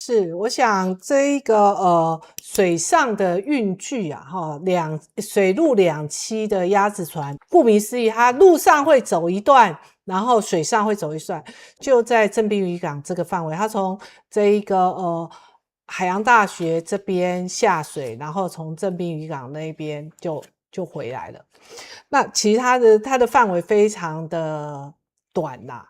是，我想这一个水上的运具啊，水陆两栖的鸭子船，顾名思义，它陆上会走一段，然后水上会走一段，就在正滨渔港这个范围，它从这一个海洋大学这边下水，然后从正滨渔港那边就回来了。那其实它的范围非常的短啦。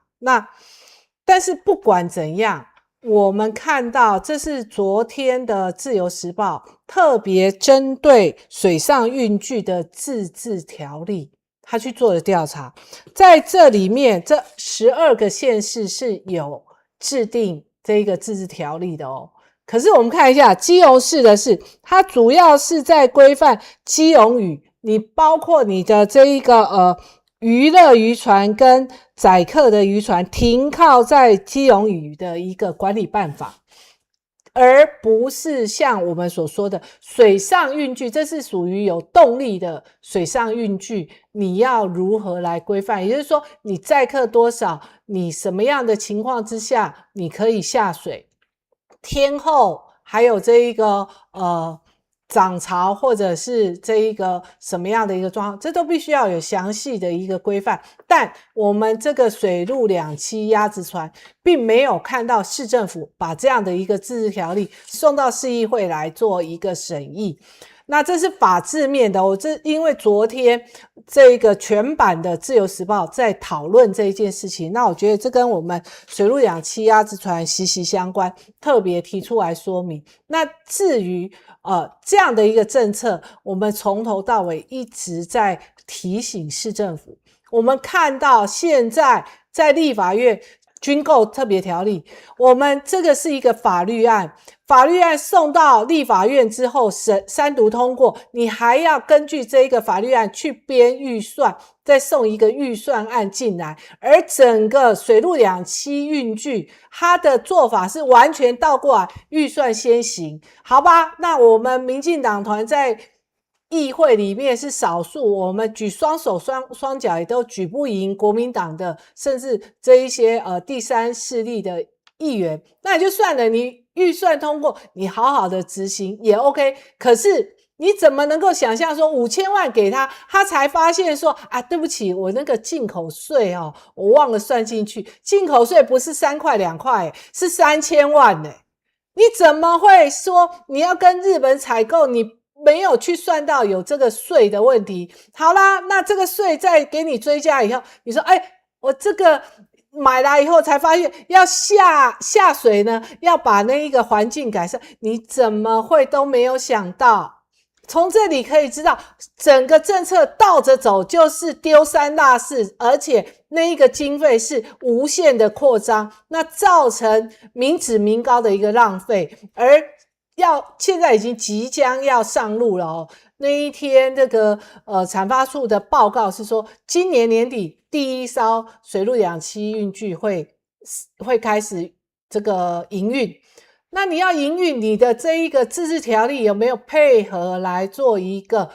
但是不管怎样，我们看到这是昨天的自由时报特别针对水上运具的自治条例，他去做的调查，在这里面这12个县市是有制定这个自治条例的哦。可是我们看一下基隆市的是，它主要是在规范基隆屿，你包括你的这一个娱乐渔船跟载客的渔船停靠在基隆屿的一个管理办法，而不是像我们所说的水上运具，这是属于有动力的水上运具，你要如何来规范？也就是说，你载客多少，你什么样的情况之下你可以下水，天候还有这一个涨潮或者是这一个什么样的一个状况，这都必须要有详细的一个规范。但我们这个水陆两栖鸭子船并没有看到市政府把这样的一个自治条例送到市议会来做一个审议。那这是法制面的，因为昨天这个全版的自由时报在讨论这一件事情，那我觉得这跟我们水陆两栖鸭子船息息相关，特别提出来说明。那至于这样的一个政策，我们从头到尾一直在提醒市政府。我们看到现在在立法院军购特别条例，我们这个是一个法律案，法律案送到立法院之后三读通过，你还要根据这一个法律案去编预算，再送一个预算案进来。而整个水陆两栖运具它的做法是完全倒过来，预算先行，好吧？那我们民进党团在议会里面是少数，我们举双手双脚也都举不赢国民党的，甚至这一些第三势力的议员，那也就算了，你预算通过，你好好的执行也 OK。可是你怎么能够想象说5000万给他，他才发现说啊，对不起，我那个进口税我忘了算进去，进口税不是3块2块，是3000万呢。你怎么会说你要跟日本采购，你没有去算到有这个税的问题？好啦，那这个税再给你追加以后，你说我这个买来以后才发现要下水呢，要把那一个环境改善，你怎么会都没有想到？从这里可以知道，整个政策倒着走就是丢三落四，而且那一个经费是无限的扩张，那造成民脂民膏的一个浪费，而现在已经即将要上路了哦。那一天这个产发处的报告是说，今年年底第一艘水陆两栖运具会开始这个营运。那你要营运，你的这一个自治条例有没有配合来做一个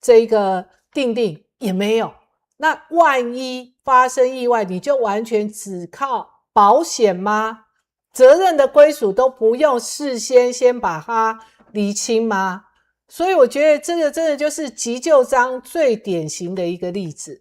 这一个订定？也没有。那万一发生意外，你就完全只靠保险吗？责任的归属都不用事先把它厘清吗？所以我觉得这个真的就是急救章最典型的一个例子。